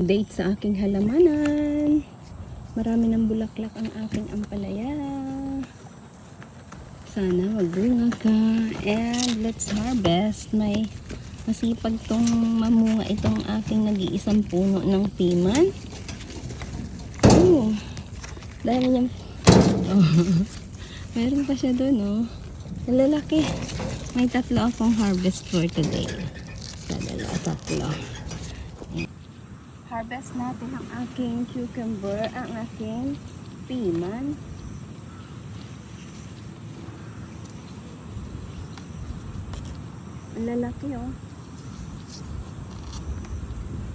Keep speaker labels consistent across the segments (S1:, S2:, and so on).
S1: Date sa aking halamanan. Marami ng bulaklak ang aking ampalaya. Sana magbunga ka. And let's harvest. May masipag tong mamunga itong aking nag-iisang puno ng piman. Oh, dahil niyang meron pa siya doon, oh. Lalaki. May 3 akong harvest for today. Tatlo. Harvest natin ang aking cucumber, ang aking piman. Ang lalaki, oh.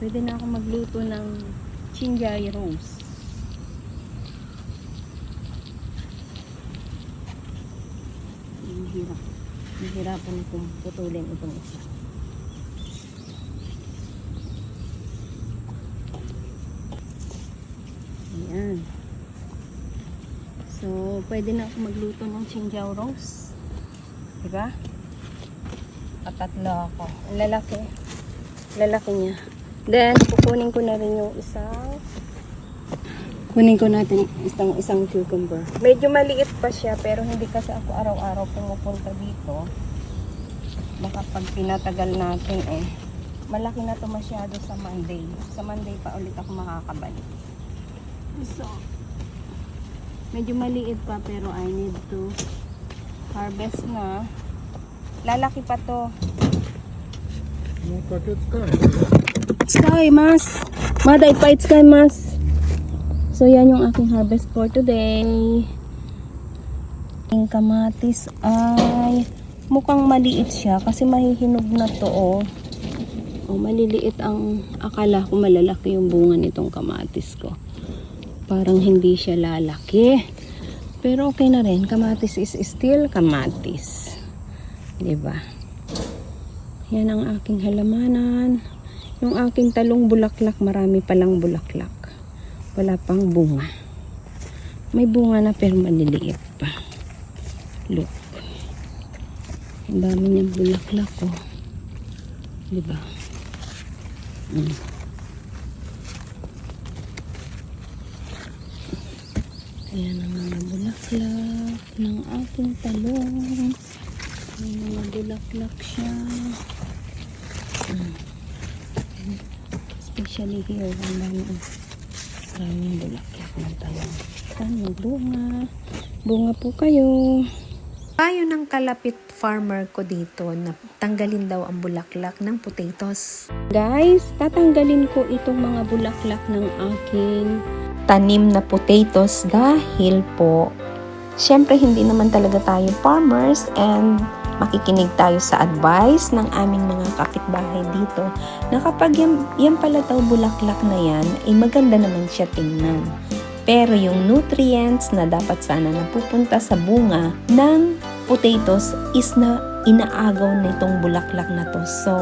S1: Pwede na ako magluto ng chinjay rose. Mahirapan akong putulin itong isa. Ayan. So, pwede na ako magluto ng chinjay rose. Diba? Tatlo ako. Ang lalaki. Lalaki niya. Then, kukunin ko na rin yung isang kunin ko natin isang cucumber. Medyo maliit pa siya, pero hindi kasi ako araw-araw pumupunta dito. Baka pag pinatagal natin malaki na to masyado sa Monday. Sa Monday pa ulit ako makakabalik. So, medyo maliit pa, pero I need to harvest na. Lalaki pa to. Sky, mas. Maday pa, sky, mas. So, yan yung aking harvest for today. Yung kamatis ay mukhang maliit siya kasi mahihinog na to, oh. Oh, maliliit ang akala ko malalaki yung bunga nitong kamatis ko. Parang hindi siya lalaki. Pero okay na rin. Kamatis is still kamatis. Diba? Yan ang aking halamanan. Yung aking talong bulaklak, marami palang bulaklak. Wala pang bunga. May bunga na pero maliliit pa. Look. Ang dami niyang bulaklak, oh. Diba? Ayan ang mga bulaklak ng aking talong. May mga bulaklak siya. Especially here, ang maraming bulaklak ng talong. Sana bunga. Bunga po kayo.
S2: Payo ng kalapit farmer ko dito na tanggalin daw ang bulaklak ng potatoes.
S1: Guys, tatanggalin ko itong mga bulaklak ng aking
S2: Tanim na potatoes dahil po, syempre hindi naman talaga tayo farmers and makikinig tayo sa advice ng aming mga kapitbahay dito na kapag yan pala daw bulaklak na yan, ay maganda naman siya tingnan. Pero yung nutrients na dapat sana napupunta sa bunga ng potatoes is na inaagaw nitong bulaklak na to. So,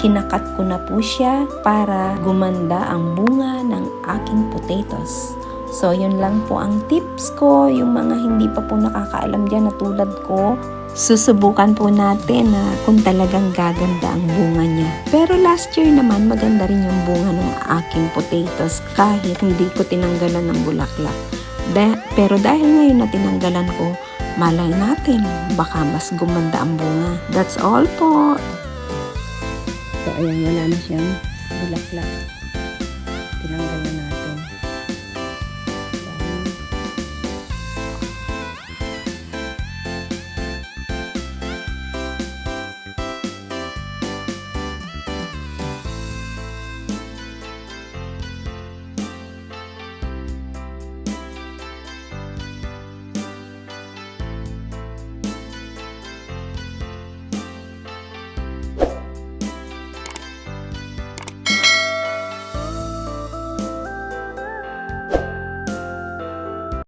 S2: kinakat ko na po siya para gumanda ang bunga ng aking potatoes. So, yun lang po ang tips ko. Yung mga hindi pa po nakakaalam dyan na tulad ko, susubukan po natin na kung talagang gaganda ang bunga niya. Pero last year naman, maganda rin yung bunga ng aking potatoes kahit hindi ko tinanggalan ng bulaklak. Pero dahil ngayon na tinanggalan ko, malay natin, baka mas gumanda ang bunga. That's all po.
S1: So, ayan, wala na siyang bulaklak.